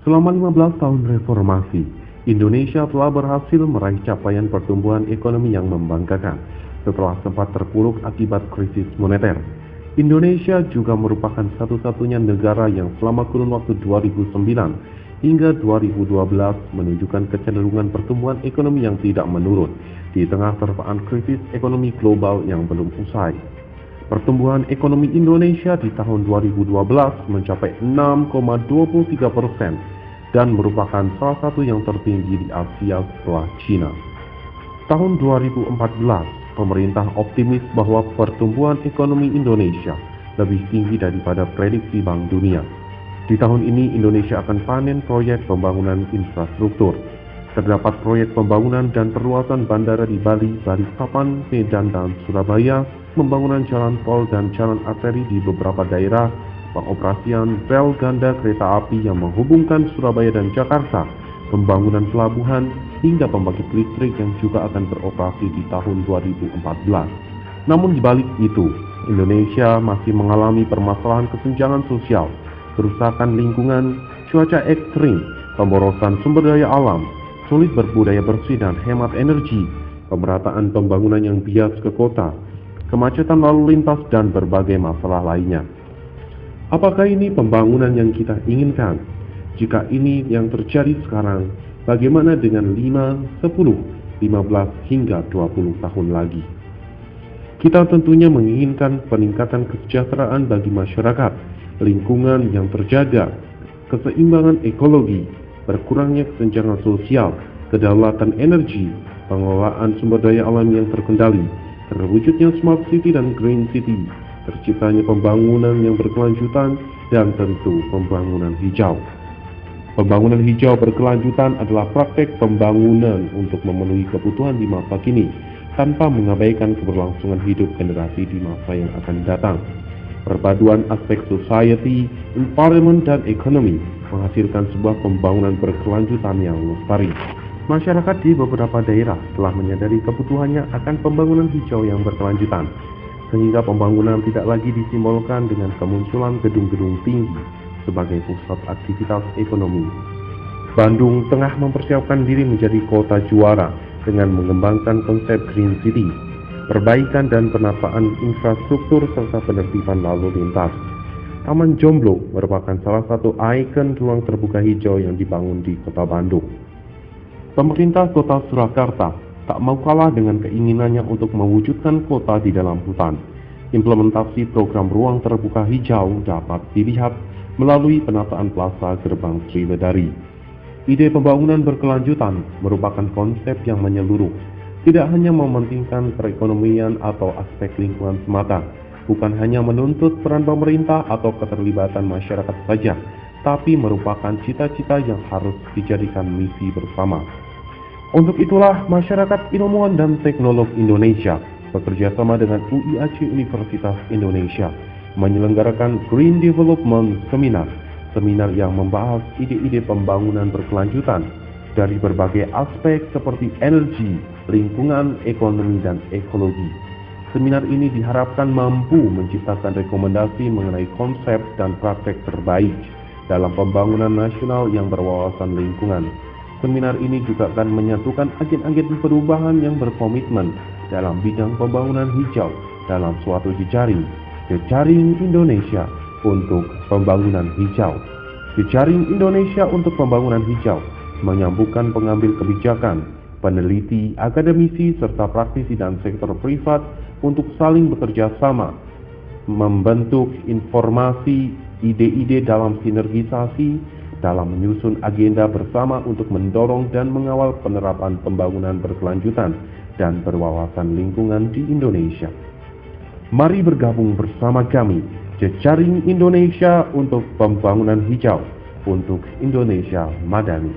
Selama 15 tahun reformasi, Indonesia telah berhasil meraih capaian pertumbuhan ekonomi yang membanggakan setelah sempat terpuruk akibat krisis moneter. Indonesia juga merupakan satu-satunya negara yang selama kurun waktu 2009 hingga 2012 menunjukkan kecenderungan pertumbuhan ekonomi yang tidak menurun di tengah terpaan krisis ekonomi global yang belum usai. Pertumbuhan ekonomi Indonesia di tahun 2012 mencapai 6,23% dan merupakan salah satu yang tertinggi di Asia setelah China. Tahun 2014, pemerintah optimis bahwa pertumbuhan ekonomi Indonesia lebih tinggi daripada prediksi Bank Dunia. Di tahun ini Indonesia akan panen proyek pembangunan infrastruktur. Terdapat proyek pembangunan dan perluasan bandara di Bali, Balikpapan, Medan, dan Surabaya, pembangunan jalan tol dan jalan arteri di beberapa daerah, pengoperasian rel ganda kereta api yang menghubungkan Surabaya dan Jakarta, pembangunan pelabuhan, hingga pembangkit listrik yang juga akan beroperasi di tahun 2014. Namun di balik itu, Indonesia masih mengalami permasalahan kesenjangan sosial, kerusakan lingkungan, cuaca ekstrim, pemborosan sumber daya alam, sulit berbudaya bersih dan hemat energi, pemerataan pembangunan yang bias ke kota, kemacetan lalu lintas, dan berbagai masalah lainnya. Apakah ini pembangunan yang kita inginkan? Jika ini yang terjadi sekarang, bagaimana dengan 5, 10, 15, hingga 20 tahun lagi? Kita tentunya menginginkan peningkatan kesejahteraan bagi masyarakat, lingkungan yang terjaga, keseimbangan ekologi, berkurangnya kesenjangan sosial, kedaulatan energi, pengelolaan sumber daya alam yang terkendali, terwujudnya smart city dan green city, terciptanya pembangunan yang berkelanjutan, dan tentu pembangunan hijau. Pembangunan hijau berkelanjutan adalah praktek pembangunan untuk memenuhi kebutuhan di masa kini, tanpa mengabaikan keberlangsungan hidup generasi di masa yang akan datang. Perpaduan aspek society, environment, dan ekonomi menghasilkan sebuah pembangunan berkelanjutan yang lestari. Masyarakat di beberapa daerah telah menyadari kebutuhannya akan pembangunan hijau yang berkelanjutan, sehingga pembangunan tidak lagi disimbolkan dengan kemunculan gedung-gedung tinggi sebagai pusat aktivitas ekonomi. Bandung tengah mempersiapkan diri menjadi kota juara dengan mengembangkan konsep Green City, perbaikan dan penataan infrastruktur serta penertiban lalu lintas. Taman Jomblo merupakan salah satu ikon ruang terbuka hijau yang dibangun di kota Bandung. Pemerintah kota Surakarta tak mau kalah dengan keinginannya untuk mewujudkan kota di dalam hutan. Implementasi program ruang terbuka hijau dapat dilihat melalui penataan Plaza Gerbang Sriwedari. Ide pembangunan berkelanjutan merupakan konsep yang menyeluruh, tidak hanya mementingkan perekonomian atau aspek lingkungan semata, bukan hanya menuntut peran pemerintah atau keterlibatan masyarakat saja, tapi merupakan cita-cita yang harus dijadikan misi bersama. Untuk itulah, masyarakat ilmuwan dan teknolog Indonesia bekerja sama dengan UIAC Universitas Indonesia menyelenggarakan Green Development Seminar, seminar yang membahas ide-ide pembangunan berkelanjutan dari berbagai aspek seperti energi, lingkungan, ekonomi, dan ekologi. Seminar ini diharapkan mampu menciptakan rekomendasi mengenai konsep dan praktek terbaik dalam pembangunan nasional yang berwawasan lingkungan. Seminar ini juga akan menyatukan agen-agen perubahan yang berkomitmen dalam bidang pembangunan hijau dalam suatu jejaring Indonesia untuk pembangunan hijau. Jejaring Indonesia untuk pembangunan hijau menyambungkan pengambil kebijakan, peneliti, akademisi, serta praktisi dan sektor privat untuk saling bekerja sama, membentuk informasi, ide-ide dalam sinergisasi, dalam menyusun agenda bersama untuk mendorong dan mengawal penerapan pembangunan berkelanjutan dan berwawasan lingkungan di Indonesia. Mari bergabung bersama kami, Jejaring Indonesia untuk Pembangunan Hijau untuk Indonesia Madani.